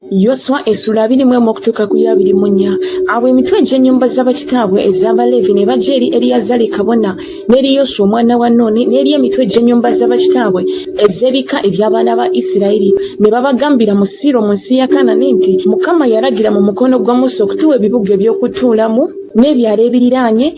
Yoswa essula 21 okutuuka ku 24. Abo emitwe gy'ennyumba z'abakitaabwe ez'Abaleevi ne bajja eri Eriyazali kabona n'eri Yoswa omwana wa Nuuni n'eri emitwe gy'ennyumba z'abakitaabwe ez'ebika eby'abaana ba Isirayiri ne babagambira mu Siiro mu nsi ya Kanani nti Mukama yalagira mu mukono gwa Musa okutuwa ebibuga eby'okutuulamu n'ebyalo ebiriraanye,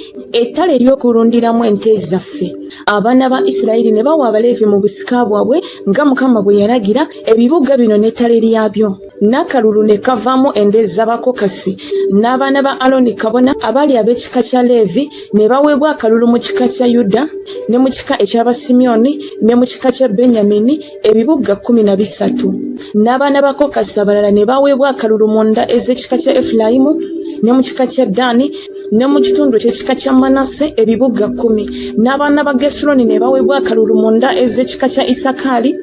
ettale ery'okulundiramu ente zaffe. Abaana ba Isirayiri ne bawa Abaleevi mu busika bwabwe nga Mukama bwe yalagira, ebibuga bino n'ettale lyabyo. N'akalulu ne kavaamu ende z'Abakokasi n'abaana ba Aloni kabona abali ab'ekika kya Leevi ne baweebwa akalulu mu kika kya Yuda ne mu kika eky'Abasimyoni ne mu kika kya Benyamini, ebibuga 13. N'abaana ba Kokasi abalala ne baweebwa akalulu mu nda ez'ekika kya Efulayimu ne mu kika kya Ddaani ne mu kitundu ky'ekika kya Manase, ebibuga 10. N'abaana ba Gesuroni ne baweebwa akalulu mu nda ez'ekika kya Isakaali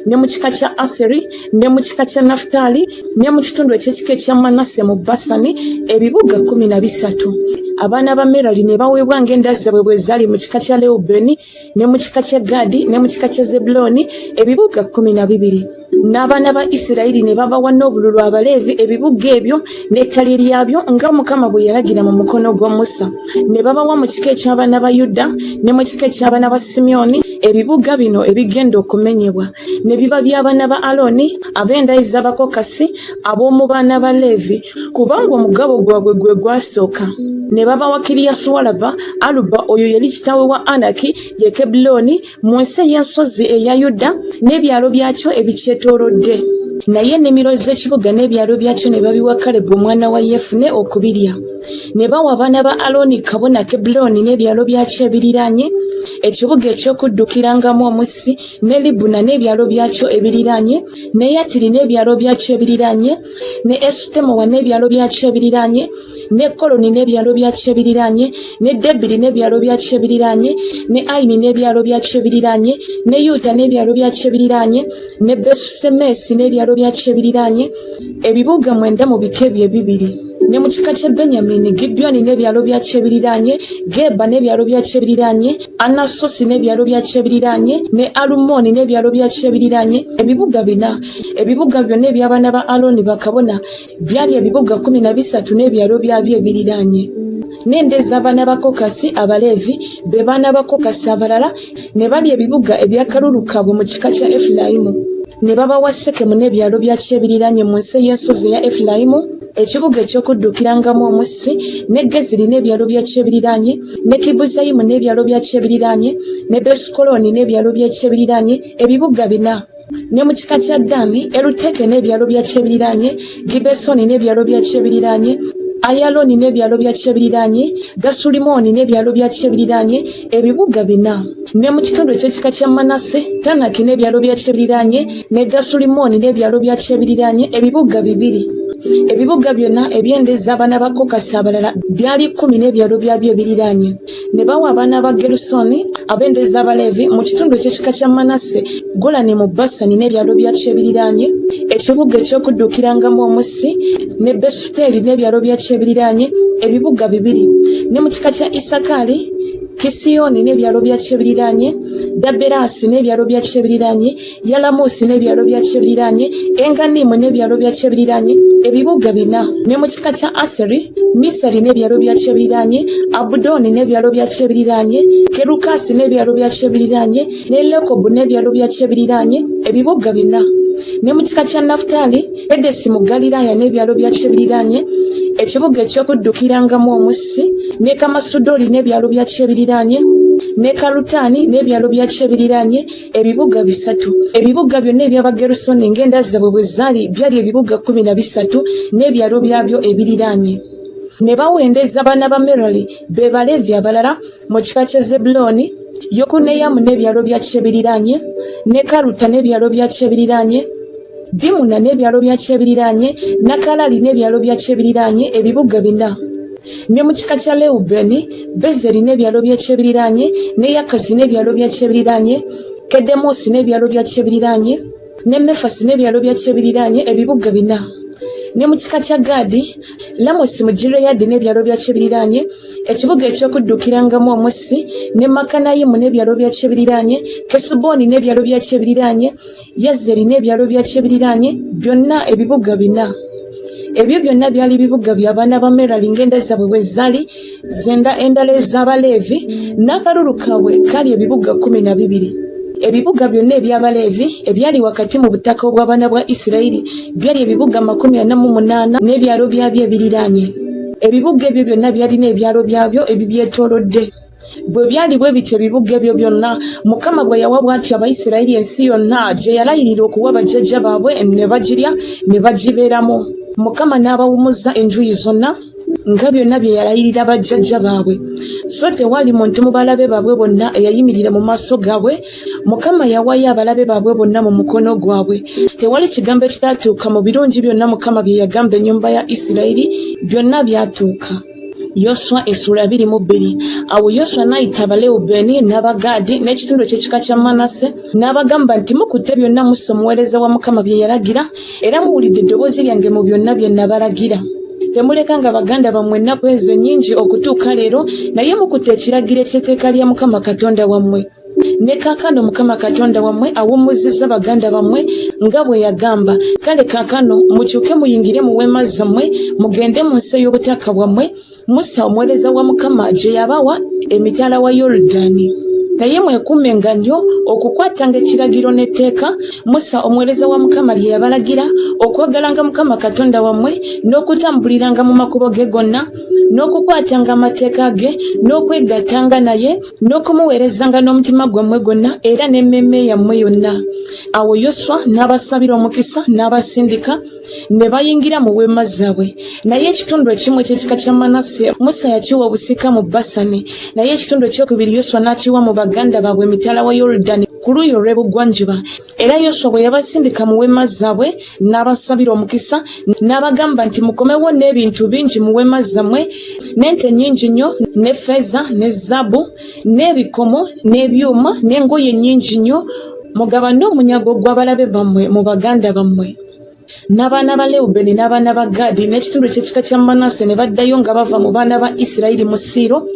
ne mu kika kya Aseri ne mu kika kya Nafutaali ne mu kitundu eky'ekika ekya Manase mu Basani, ebibuga 13. Abaana ba Merali ne baweebwa ng'enda zaabwe bwe zaali mu kika kya Lewubeeni ne mu kika kya Gaadi ne mu kika kya Zebbulooni, ebibuga 12. N'abaana ba Isirayiri ne babawa n'obululu Abaleevi ebibuga ebyo n'ettale lyabyo nga Mukama bwe yalagira mu mukono gwa Musa. Ne babawa mu kika eky'abaana ba Yuda ne mu kika eky'abaana ba Simyoni, ebibuga bino ebigenda okumenyebwa ne biba by'abaana ba Aloni ab'enda ez'Abakokasi ab'omu baana ba Leevi, kubanga omugabo gwabwe gwe gwasooka. Ne babawa Kiriyasuwalaba, Aluba oyo yali kitaawe wa Anaki, ye Kebbulooni mu nsi ey'ensozi eya Yuda n'ebyalo byakyo ebikyetoolodde. Naye ennimiro z'ekibuga n'ebyalo byakyo ne babiwa Kalebu omwana wa Yefune okubirya. Ne bawa abaana ba Aloni kabona Kebbulooni n'ebyalo byakyo ebiriraanye, ekibuga eky'okuddukirangamu omussi, ne Libuna n'ebyalo byakyo ebiriraanye, ne Yatiri n'ebyalo byakyo ebiriraanye, ne Esutemowa n'ebyalo byakyo ebiriraanye, ne Koloni n'ebyalo byakyo ebiriraanye, ne Debiri n'ebyalo byakyo ebiriraanye, ne Ayini n'ebyalo byakyo ebiriraanye, ne Yuta n'ebyalo byakyo ebiriraanye, ne Besusemesi n'ebyalo byakyo ebiriraanye, ebibuga 9 mu bika ebyo ebibiri. Ne mu kika kya Benyamini, Gibyoni n'ebyalo byakyo ebiriraanye, Geba n'ebyalo byakyo ebiriraanye, Anasosi n'ebyalo byakyo ebiriraanye, ne Alumoni n'ebyalo byakyo ebiriraanye, ebibuga 4. Ebibuga byonna eby'abaana ba Aloni bakabona byali ebibuga 13 n'ebyalo byabyo ebiriraanye. N'ende z'abaana ba Kokasi Abaleevi be baana ba Kokasi abalala ne bali ebibuga ebyakalulu kaabwe mu kika kya Efulayimu. Ne babawa Sekemu n'ebyalo byakyo ebiriraanye mu nsi y'ensozi eya Efulayimu, ekibuga eky'okuddukirangamu omussi, ne Geziri n'ebyalo byakyo ebiriraanye, ne Kibuzayimu n'ebyalo byakyo ebiriraanye, ne Besukoloni n'ebyalo byakyo ebiriraanye, ebibuga 4. Ne mu kika kya Ddaani, Eruteke n'ebyalo byakyo ebiriraanye, Gibesoni n'ebyalo byakyo ebiriraanye, Ayaloni n'ebyalo byakyo ebiriraanye, Gasulimoni n'ebyalo byakyo ebiriraanye, ebibuga 4. Ne mu kitundu eky'ekika kya Manase, Tanaki n'ebyalo byakyo ebiriraanye, ne Gasulimoni n'ebyalo byakyo ebiriraanye, ebibuga 2. Ebibuga byonna eby'ende z'abaana ba Kokasi abalala byali 10 n'ebyalo byabyo ebiriraanye. Ne bawa abaana ba Gerusoni ab'ende z'Abaleevi mu kitundu eky'ekika kya Manase, Golani mu Basani n'ebyalo byakyo ebiriraanye, ekibuga eky'okuddukirangamu omussi, ne Besuteri n'ebyalo byakyo ebiriraanye, ebibuga 2. Ne mu kika kya Isakaali, Kisiyoni n'ebyalo byakyo ebiriraanye, Daberasi n'ebyalo byakyo ebiriraanye, Yalamusi n'ebyalo byakyo ebiriraanye, Enganimu n'ebyalo byakyo ebiriraanye, ebibuga 4. Ne mu kika kya Aseri, Misari n'ebyalo byakyo ebiriraanye, Abudoni n'ebyalo byakyo ebiriraanye, Kerukasi n'ebyalo byakyo ebiriraanye, ne Lekobu n'ebyalo byakyo ebiriraanye, ebibuga 4. Ne mu kika kya Nafutaali, Edesi mu Galiraaya n'ebyalo byakyo ebiriraanye, ekibuga eky'okuddukirangamu omussi, ne Kamasudoli n'ebyalo byakyo ebiriraanye, ne Kalutaani n'ebyalo byakyo ebiriraanye, ebibuga 3. Ebibuga byonna eby'Abagerusoni ng'enda zaabwe bwe zaali byali ebibuga 13 n'ebyalo byabyo ebiriraanye. Ne bawendeza abaana ba Merali be Baleevi abalala mu kika kya Zebbulooni, Yokuneyamu n'ebyalo byakyo ebiriraanye, ne Kaluta n'ebyalo byakyo ebiriraanye, Dimuna n'ebyalo byakyo ebiriraanye, Nakalali n'ebyalo byakyo ebiriraanye, ebibuga 4. Ne mu kika kya Lewubeeni, Bezeri n'ebyalo byakyo ebiriraanye, ne Yakazi n'ebyalo byakyo ebiriraanye, Kedemosi n'ebyalo byakyo ebiriraanye, ne Mefasi n'ebyalo byakyo ebiriraanye, ebibuga 4. ne mu kika kya Gaadi, Lamosi mu Gireyaadi n'ebyalo byakyo ebiriraanye, ekibuga eky'okuddukirangamu omussi, ne Makanayimu n'ebyalo byakyo ebiriraanye, Kesuboni n'ebyalo byakyo ebiriraanye, Yazeri n'ebyalo byakyo ebiriraanye, byonna ebibuga 4. Ebyo byonna byali bibuga by'abaana ba Merali ng'enda zaabwe bwe zaali, zenda endala ez'Abaleevi, n'akalulu kaabwe kali ebibuga 12. Ebibuga byonna eby'Abaleevi ebyali wakati mu butaka obw'abaana bwa Isirayiri byali ebibuga 48 n'ebyalo byabyo ebiriraanye. Ebibuga ebyo byonna byalina ebyalo byabyo ebibyetoolodde. Bwe byali bwe bityo ebibuga ebyo byonna, Mukama bwe yawa bw'ati Abayisirayiri ensi yonna gye yalayirira okuwa bajjajja baabwe ne bagirya ne bagibeeramu. Mukama n'abawummuza enjuuyi zonna nga byonna bye yalayirira bajjajja baabwe. So tewaali muntu mu balabe baabwe bonna eyayimirira mu maaso gaabwe. Mukama yawayo abalabe baabwe bonna mu mukono gwabwe. Tewali kigambo ekitaatuuka mu birungi byonna Mukama bye yagamba ennyumba ya Isirayiri, byonna byatuuka. Yoswa essula 22. Awo Yoswa n'ayita Abalewubeeni n'Abagaadi n'ekitundu ky'ekika kya Manase n'abagamba nti mukutte byonna Musa omuweereza wa Mukama bye yalagira, era muwulidde eddoboozi lyange mu byonna bye nabalagira. Temulekanga baganda bammwe ennaku ezo nnyingi okutuuka leero, naye mukutte ekiragiro eky'etteeka lya Mukama Katonda wammwe. Ne kaakano Mukama Katonda wammwe awummuzizza baganda bammwe nga bwe yagamba. Kale kaakano mukyuke muyingire mu weema zammwe, mugende mu nsi y'obutaka bwammwe Musa omuweereza wa Mukama gye yabawa emitala wa Yoludaani. Naye mwekuumenga nnyo okukwatanga ekiragiro n'etteeka Musa omuweereza wa Mukama lye yabalagira, okwagalanga Mukama Katonda wammwe, n'okutambuliranga mu makubo ge gonna, n'okukwatanga amateeka ge, n'okwegattanga naye, n'okumuweerezanga n'omutima gwammwe gwonna era n'emmeeme yammwe yonna. Awo Yoswa n'abasabira omukisa n'abasindika ne bayingira mu weema zaabwe. Naye ekitundu ekimu eky'ekika kya Manase Musa yakiwa obusika mu Basani, naye ekitundu ekyokubiri Yoswa n'akiwa mu baganda baabwe emitala wa Yoludaani ku luuyi olw'ebugwanjuba. Era Yoswa bwe yabasindika mu weema zaabwe n'abasabira omukisa n'abagamba nti mukomewo n'ebintu bingi mu weema zammwe, n'ente nnyingi nnyo, ne ffeeza ne zaabu, n'ebikomo n'ebyuma n'engoye nnyingi nnyo, mugabane omunyago gw'abalabe bammwe mu baganda bammwe. N'abaana ba Lewubeeni n'abaana ba Gaadi n'ekitundu ky'ekika kya Manase ne baddayo nga bava mu baana ba Isirayiri mu Siiro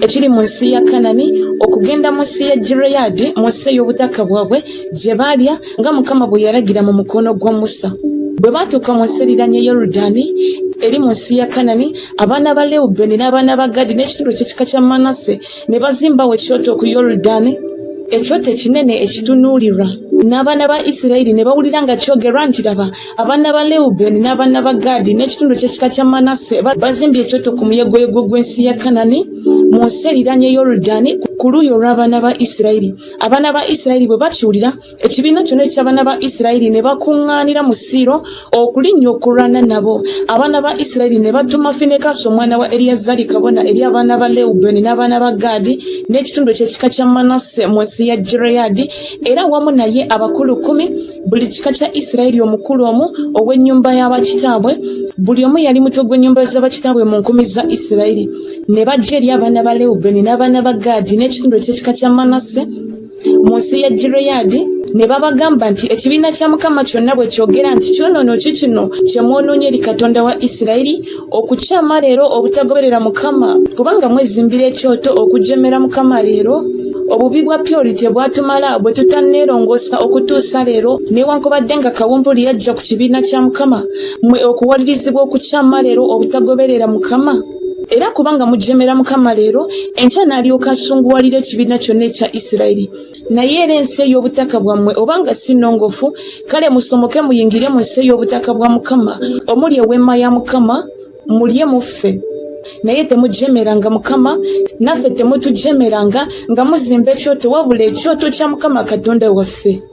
ekiri mu nsi ya Kanani okugenda mu nsi ya Gireyaadi mu nsi ey'obutaka bwabwe gye baalya nga Mukama bwe yalagira mu mukono gwa Musa. Bwe baatuuka mu nsi eriraanye Yoludaani eri mu nsi ya Kanani, abaana ba Lewubeeni n'abaana ba Gaadi n'ekitundu ky'ekika kya Manase ne bazimbawo ekyoto ku Yoludaani, ekyoto ekinene ekitunuulirwa. N'abaana ba Isirayiri ne bawulira nga kyogerwa nti laba, abaana ba Lewubeeni n'abaana ba Gaadi n'ekitundu ky'ekika kya Manase bazimbye ekyoto ku muyegoyego gw'ensi ya Kanani mu nsi eriraanye Yoludaani ku luuyi olw'abaana ba Isirayiri. Abaana ba Isirayiri bwe bakiwulira, ekibiina kyonna eky'abaana ba Isirayiri ne bakuŋŋaanira mu Siiro okulinnya okulwana nabo. Abaana ba Isirayiri ne batuma Finekaasi omwana wa Eriyazari kabona eri abaana ba Lewubeeni n'abaana ba Gaadi n'ekitundu ky'ekika kya Manase mu nsi ya Gireyaadi, era wamu naye abakulu 10, buli kika kya Isirayiri omukulu omu ow'ennyumba y'abakitaabwe, buli omu yali muto gw'ennyumba z'abakitaabwe mu 10 za Isirayiri. Ne bajja eri abaana ba Lewubeeni n'abaana ba Gaadi n'ekitundu ky'ekika kya Manase mu nsi ya Gireyaadi, ne babagamba nti ekibiina kya Mukama kyonna bwe kyogera nti kyonoono ki kino kye mwonoonye eri Katonda wa Isirayiri okukyama leero obutagoberera Mukama, kubanga mwezimbira ekyoto okujemera Mukama leero. Obubi bwa Pyoli tebwatumala bwe tutanneerongoosa okutuusa leero, newankubadde nga kawumpuli yajja ku kibiina kya Mukama, mmwe okuwalirizibwa okukyama leero obutagoberera Mukama. Era kubanga mujemera Mukama leero, enkya n'alyoka asunguwalira ekibiina kyonna ekya Isirayiri. Naye era ensi ey'obutaka bwammwe obanga si nnongoofu, kale musomoke muyingire mu nsi ey'obutaka bwa Mukama omuli eweema ya Mukama, mulye muffe. Naye temujemeranga Mukama, naffe temutujemeranga nga muzimba ekyoto, wabula ekyoto kya Mukama Katonda waffe.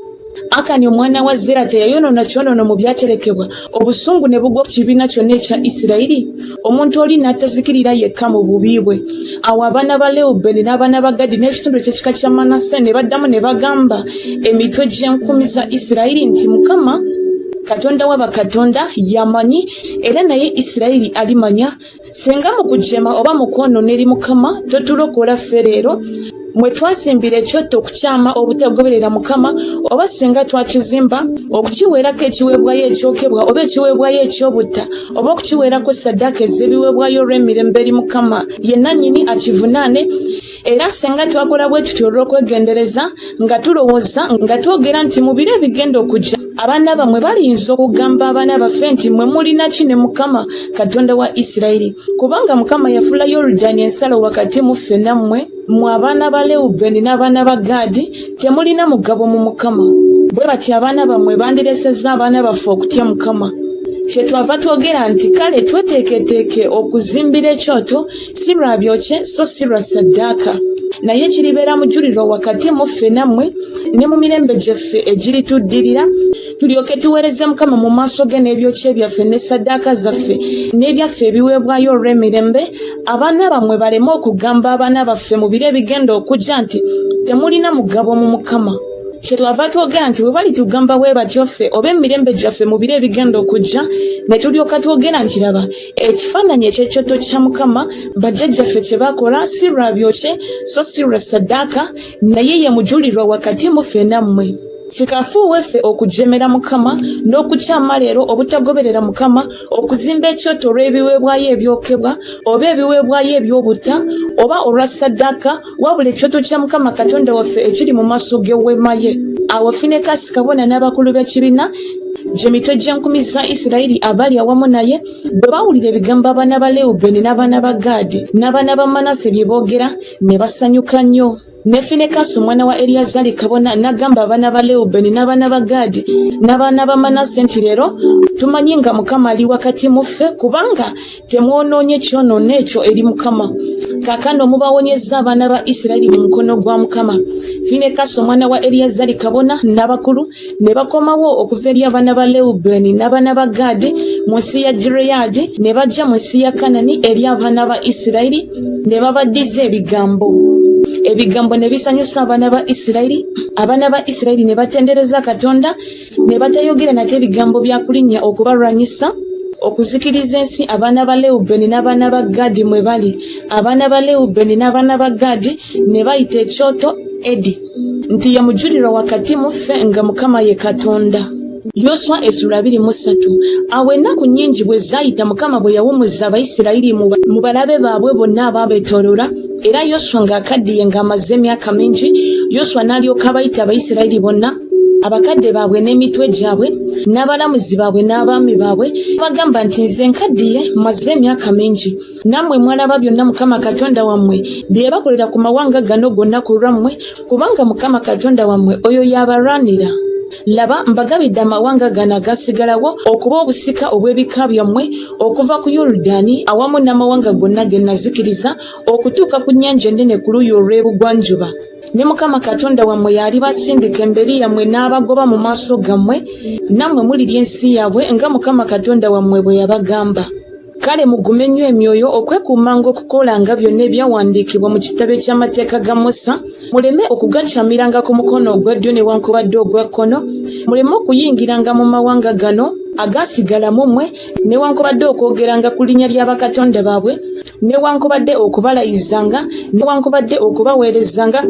Akani omwana wa Zera teyayonoona kyonoono mu byaterekebwa, obusungu ne bugwa ku kibiina kyonna ekya Isirayiri, omuntu oli n'atazikirira yekka mu bubi bwe. Awo abaana ba Lewubeeni n'abaana ba Gaadi n'ekitundu ky'ekika kya Manase ne baddamu ne bagamba emitwe gy'enkumi za Isirayiri nti Mukama Katonda wa bakatonda yamanyi, era naye Isirayiri alimanya. Senga mu kujema oba mu kwonoona eri Mukama totulokola ffe leero, mwe twasimbira ekyoto okukyama obutagoberera Mukama oba singa twakizimba okukiweerako ekiweebwayo ekyokebwa oba ekiweebwayo ekyobutta oba okukiweerako ssaddaaka ez'ebiweebwayo olw'emirembe eri Mukama yenna nnyini akivunaane. Era senga twakola bwe tutyo olw'okwegendereza nga tulowooza nga twogera nti mu biro ebigenda okujja abaana bamwe baliyinza okugamba abaana baffe nti mwe mulina ki ne Mukama Katonda wa Isirayiri, kubanga Mukama yafuula Yoludaani ensalo wakati mu ffe nammwe, mwe abaana ba Lewubeeni n'abaana ba Gaadi temulina mugabo mu Mukama. Bwe bati abaana bammwe bandiresezza abaana baffe okutya Mukama. Kyetwava twogera nti kale tweteeketeeke okuzimbira ekyoto si lwa byokye so si lwa ssaddaaka, naye kiribeera mujulirwa wakati mu ffe nammwe ne mu mirembe gyaffe egirituddirira, tulyoke tuweereze Mukama mu maaso ge n'ebyokye byaffe ne ssaddaaka zaffe n'ebyaffe ebiweebwayo olw'emirembe. Abaana bammwe baleme okugamba abaana baffe mu biro ebigenda okujja nti temulina mugabo mu Mukama. Kyetwava twogera nti bwe bali tugamba bwe batyo ffe oba emirembe gyaffe mu biro ebigenda okujja ne tulyoka twogera nti laba ekifaananyi eky'ekyoto kya Mukama bajjajjaffe kye bakola si lwa byokye so si lwa ssaddaaka, naye ye mujulirwa wakati mu ffe nammwe. Kikafuuwe ffe okujemera Mukama n'okukyama leero obutagoberera Mukama, okuzimba ekyoto olw'ebiweebwayo ebyokebwa oba ebiweebwayo eby'obutta oba olwa ssaddaaka, wabula ekyoto kya Mukama Katonda waffe ekiri mu maaso g'eweema ye. Awo Finekasi kabona n'abakulu b'ekibiina gy'emitwe gy'enkumi za Isirayiri abali awamu naye bwe bawulira ebigambo abaana ba Lewubeeni n'abaana ba Gaadi n'abaana ba Manase bye boogera ne basanyuka nnyo. Ne Finekasi omwana wa Eriyazari kabona n'agamba abaana ba Lewubeeni n'abaana ba Gaadi n'abaana ba Manase nti leero tumanyi nga Mukama ali wakati mu ffe, kubanga temwonoonye kyonoono ekyo eri Mukama. Kaakano mubawonyezza abaana ba Isirayiri mu mukono gwa Mukama. Finekasi omwana wa Eriyazari kabona n'abakulu ne bakomawo okuva eri abaana ba Lewubeeni n'abaana ba Gaadi mu nsi ya Gireyaadi ne bajja mu nsi ya Kanani eri abaana ba Isirayiri ne babaddiza ebigambo ne bisanyusa abaana ba Isirayiri. Abaana ba Isirayiri ne batendereza Katonda ne batayogera nate ebigambo bya kulinnya okubalwanyisa okuzikiriza ensi abaana ba Lewubeeni n'abaana ba Gaadi mwe bali. Abaana ba Lewubeeni n'abaana ba Gaadi ne bayita ekyoto Edi nti ye mujulirwa wakati mu ffe nga Mukama ye Katonda. Yoswa 23. Awo ennaku nnyingi bwe zaayita Mukama bwe yawummuza Abayisirayiri mu balabe baabwe bonna abaabeetooloola, era Yoswa ng'akaddiye ng'amaze emyaka mingi, Yoswa n'alyoka abayita Abayisirayiri bonna, abakadde baabwe n'emitwe gyabwe n'abalamuzi baabwe n'abaami baabwe, bagamba nti nze nkaddiye maze emyaka mingi, nammwe mwalaba byonna Mukama Katonda wammwe bye bakolera ku mawanga gano gonna ku lwammwe, kubanga Mukama Katonda wammwe oyo y'abalwanira. Laba mbagabidde amawanga gano agasigalawo okuba obusika obw'ebika byammwe okuva ku Yoludaani awamu n'amawanga gonna ge nazikiriza okutuuka ku nnyanja ennene ku luuyi olw'ebugwanjuba. Ne Mukama Katonda wammwe yali basindika emberi yammwe n'abagoba mu maaso gammwe, nammwe mulirya ensi yaabwe nga Mukama Katonda wammwe bwe yabagamba. Kale mugume nnyo emyoyo okwekuumanga okukolanga byonna ebyawandiikibwa mu kitabo eky'amateeka ga Musa, muleme okugacyamiranga ku mukono ogwa ddyo newankubadde ogwa kkono, muleme okuyingiranga mu mawanga gano agasigala mu mmwe newankubadde okwogeranga ku linnya lya bakatonda baabwe, newankubadde okubalayizanga, newankubadde okubaweerezanga,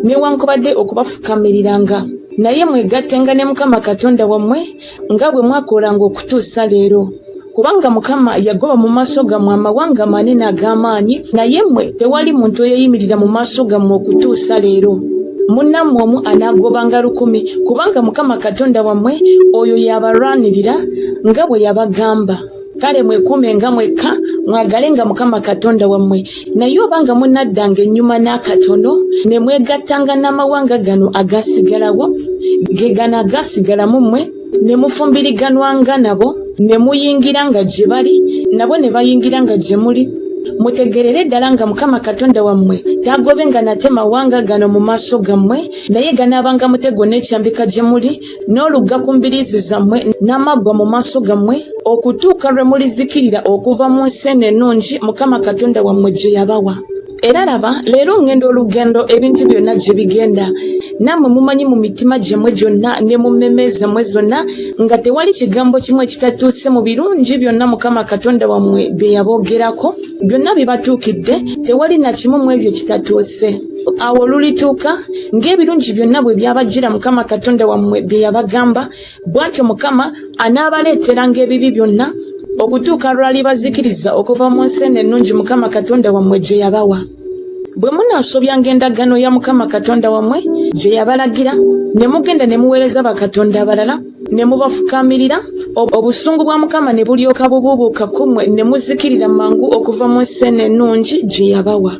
newankubadde okubafukamiriranga. Naye mwegattenga ne Mukama Katonda wammwe nga bwe mwakolanga okutuusa leero. Kubanga Mukama yagoba mu maaso gammwe amawanga manene ag'amaanyi, naye mmwe tewali muntu eyeeyimirira mu maaso gammwe okutuusa leero. Munnammwe omu anaagobanga 1000, kubanga Mukama Katonda wammwe oyo yabalwanirira nga bwe yabagamba. Kale mwekuume nga mwekka, mwagalenga Mukama Katonda wammwe. Naye obanga munaddanga ennyuma n'akatono ne mwegattanga n'amawanga gano agasigalawo, ge gano agasigala mu mmwe, ne mufumbiriganwanga nabo, ne muyingiranga gye bali, nabo ne bayingiranga gye muli, mutegerere ddala nga Mukama Katonda wammwe tagobenga nate mawanga gano mu maaso gammwe, naye ganaabanga mutego n'ekyambika gye muli, n'olugga ku mbiriizi zammwe n'amaggwa mu maaso gammwe, okutuuka lwe mulizikirira okuva mu nsi eno ennungi Mukama Katonda wammwe gye yabawa. Era laba leero ngendo olugendo ebintu byonna gye bigenda nammwe mumanyi mu mitima gyemmwe gyonna ne mu mmeme zammwe zonna nga tewali kigambo kimu ekitatuuse mu birungi byonna Mukama Katonda wammwe bye yaboogerako byonna bibatuukidde tewali na kimu mu ebyo kitatuuse awo olulituuka ng'ebirungi byonna bwe byabajjira Mukama Katonda wammwe bye yabagamba bw'atyo Mukama anaabaleeteranga ebibi byonna okutuuka lwalibazikiriza okuva mu nsi ennungi Mukama Katonda wammwe gye yabawa. Bwe munaasobyanga endagaano ya Mukama Katonda wammwe gye yabalagira ne mugenda ne muweereza bakatonda abalala ne mubafukaamirira obusungu bwa Mukama ne bulyoka bubuubuuka ku mmwe ne muzikirira mangu okuva mu nsi ennungi gye yabawa.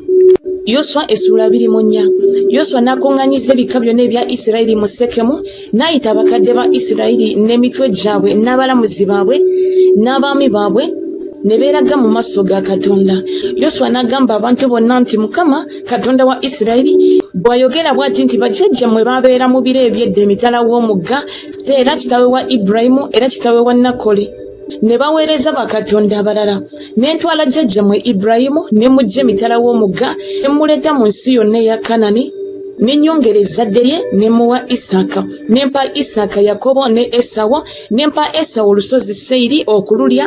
Yoswa essula 24. Yoswa n'akuŋŋaanyiza ebika byonna ebya Isirayiri mu Sekemu n'ayita abakadde ba Isirayiri n'emitwe gyabwe n'abalamuzi baabwe n'abaami baabwe ne beeraga mu maaso ga Katonda. Yoswa n'agamba abantu bonna nti Mukama Katonda wa Isirayiri bw'ayogera bw'ati nti bajjajjammwe baabeera mu biro eby'edda emitala w'omugga era kitaawe wa Ibulayimu era kitaawe wa Nakoli ne baweereza bakatonda abalala ne ntwala jjajjammwe Ibulayimu ne mujja emitala w'omugga ne muleeta mu nsi yonna eya Kanani ne nnyongera ezzadde lye ne muwa Isaaka ne mpa Isaaka Yakobo ne Esawo ne mpa Esawo olusozi Seyiri okululya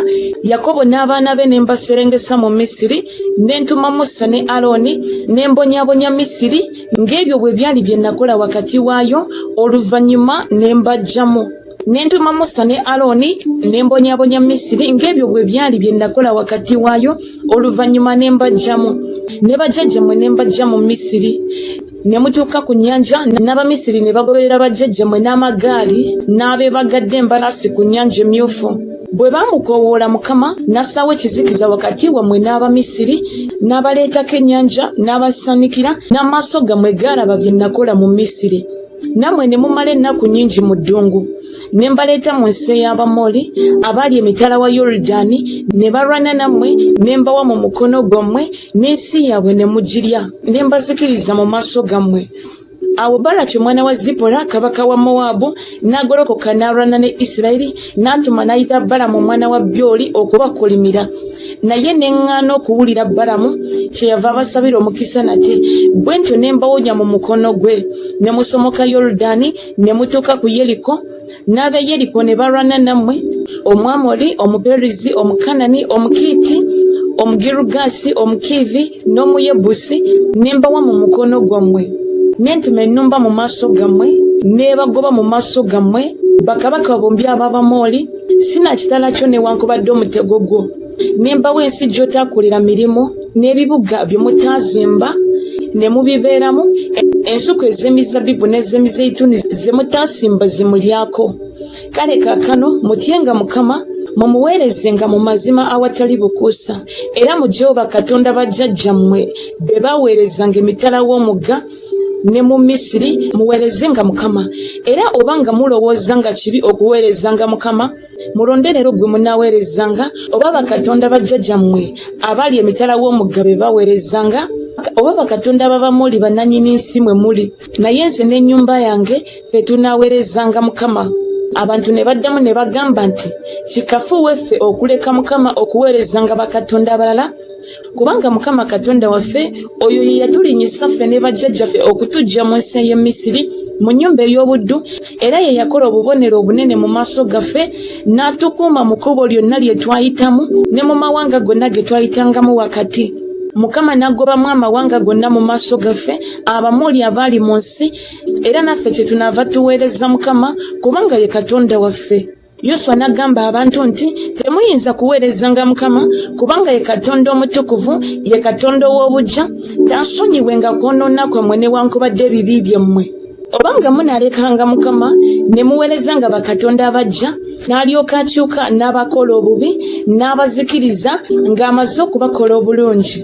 Yakobo n'abaana be ne mbaserengesa mu Misiri ne ntuma Musa ne Alooni ne mbonyaabonya Misiri ng'ebyo bwe byali bye nakola wakati waayo oluvannyuma ne mbajjamu. Ne ntuma Musa ne Alooni ne mbonyaabonya Misiri ng'ebyo bwe byali bye nakola wakati waayo oluvannyuma ne mbajjamu. Ne bajjajjammwe ne mbajja mu Misiri ne mutuuka ku nnyanja n'Abamisiri ne bagoberera bajjajjammwe n'amagaali n'abeebagadde embalaasi ku nnyanja emyufu. Bwe baamukoowoola Mukama n'assaawo ekizikiza wakati wammwe n'Abamisiri n'abaleetako ennyanja n'abasaanikira n'amaaso gammwe gaalaba bye nakola mu Misiri. Nammwe ne mumala ennaku nnyingi mu ddungu ne mbaleeta mu nsi ey'Abamoli abaali emitala wa Yoludaani ne balwana nammwe ne mbawa mu mukono gwammwe n'ensi yaabwe ne mugirya ne mbazikiriza mu maaso gammwe. Awo Balaki omwana wa Zipola kabaka wa Mowaabu n'agolokoka n'alwana ne Isirayiri n'atuma n'ayita Balamu omwana wa Byoli okubakolimira. Naye ne ŋŋaana okuwulira Balamu kyeyava abasabira omukisa nate bwe ntyo ne mbawonya mu mukono gwe ne musomoka Yoludaani ne mutuuka ku Yeriko n'ab'e Yeriko ne balwana nammwe Omwamoli, Omuperizi, Omukanani, Omukiiti, Omugirugaasi, Omukiivi n'Omuyebusi ne mbawa mu mukono gwammwe. Ne ntuma ennumba mu maaso gammwe n'ebagoba mu maaso gammwe bakabaka bombi ab'Abamoli sinakitala kyo newankubadde omutego gwo. Ne mbawa ensi gy'otaakolera mirimu n'ebibuga bye mutaazimba ne mubibeeramu ensuku ez'emizabbibu n'ez'emizeeyituuni ze mutaasimba zimulyako. Kale kaakano mutyenga Mukama mumuweerezenga mu mazima awatali bukuusa era muggyewo bakatonda bajjajjammwe be baaweerezanga emitala w'omugga ne mu Misiri muweerezenga Mukama. Era obanga mulowooza nga kibi okuweerezanga Mukama mulonde leero gwe munaaweerezanga oba bakatonda bajjajjammwe abaali emitala w'omugga be baweerezanga oba bakatonda b'Abamoli bannannyini nsi mwe muli naye nze n'ennyumba yange ffe tunaaweerezanga Mukama. Abantu ne baddamu ne bagamba nti kikafuuwe ffe okuleka Mukama okuweerezanga bakatonda abalala kubanga Mukama Katonda waffe oyo ye yatulinyisa ffe ne bajjajjaffe okutuggya mu nsi y'e Misiri mu nnyumba ey'obuddu era ye yakola obubonero obunene mu maaso gaffe n'atukuuma mu kkubo lyonna lye twayitamu ne mu mawanga gonna ge twayitangamu wakati. Mukama n'agobamu amawanga gonna mu maaso gaffe Abamoli abaali mu nsi era naffe kye tunaava tuweereza Mukama kubanga ye Katonda waffe. Yoswa n'agamba abantu nti temuyinza kuweerezanga Mukama kubanga ye Katonda omutukuvu ye Katonda ow'obuggya tansonyiwenga kwonoona kwammwe newankubadde ebibi byammwe. Obanga munaalekanga Mukama ne muweerezanga bakatonda abajja n'alyoka akyuka n'abakola obubi n'abazikiriza ng'amaze okubakola obulungi.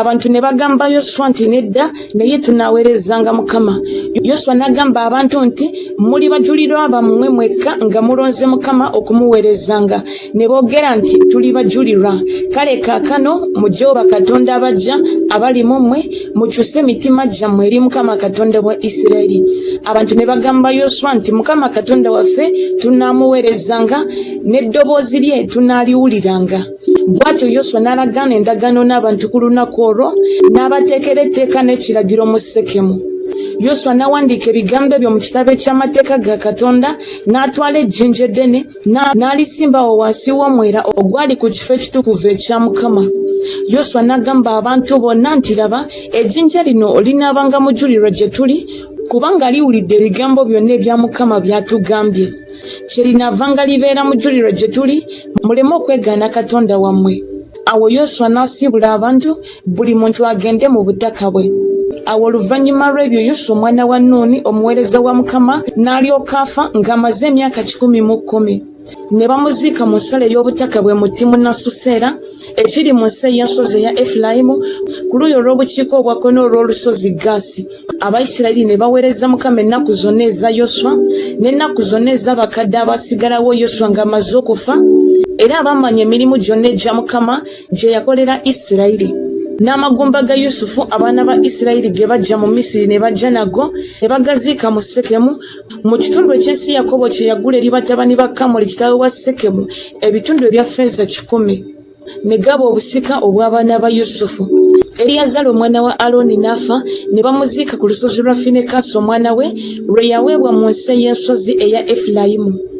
Abantu ne bagamba Yoswa nti nedda naye tunaaweerezanga Mukama. Yoswa n'agamba abantu nti muli bajulirwa bammwe mwekka nga mulonze Mukama okumuweerezanga. Ne boogera nti tuli bajulirwa. Kale kaakano muggyewo bakatonda abajja abali mu mmwe mukyuse emitima gyammwe eri Mukama Katonda wa Isirayiri. Abantu ne bagamba Yoswa nti Mukama Katonda waffe tunaamuweerezanga n'eddoboozi lye tunaaliwuliranga. bw'atyo Yoswa n'alagaana endagaano n'abantu ku lunaku olwo n'abateekera etteeka n'ekiragiro mu Sekemu. Yoswa n'awandiika ebigambo ebyo mu kitabo eky'amateeka ga Katonda n'atwala ejjinja eddene n'alisimba awo wansi w'omwera ogwali ku kifo ekitukuvu ekya Mukama. Yoswa n'agamba abantu bonna nti laba ejjinja lino linaabanga mujulirwa gye tuli kubanga liwulidde ebigambo byonna ebya Mukama byatugambye. Kyerinaavanga libeera mujulirwa gye tuli muleme okwegaana Katonda wammwe. Awo Yoswa n'asiibula abantu buli muntu agende mu butaka bwe. Awo oluvannyuma lw'ebyo Yoswa omwana wa Nuuni omuweereza wa Mukama n'alyoka afa ng'amaze emyaka 110. Ne bamuziika mu nsalo ey'obutaka bwe mu Timunasusera ekiri mu nsi ey'ensozi eya Efulayimu ku luuyi olw'obukiika obwakono olw'olusozi Gaasi. Abayisirayiri ne baweereza Mukama ennaku zonna eza Yoswa n'ennaku zonna ez'abakadde abaasigalawo Yoswa ng'amaze okufa, era abamanya emirimu gyonna egya Mukama gye yakolera Isirayiri. N'amagumba ga Yusufu abaana ba Isirayiri ge bajja mu Misiri ne bajja nago ne bagaziika mu Sekemu mu kitundu eky'ensi Yakobo kye yagula eri batabani ba Kamoli kitaawe wa Sekemu ebitundu ebya ffeeza 10 ne gaba obusika obw'abaana ba Yusufu. Eliyazali omwana wa Alooni n'afa ne bamuziika ku lusozi lwa Finekaasi omwana we lwe yaweebwa mu nsi ey'ensozi eya Efulayimu.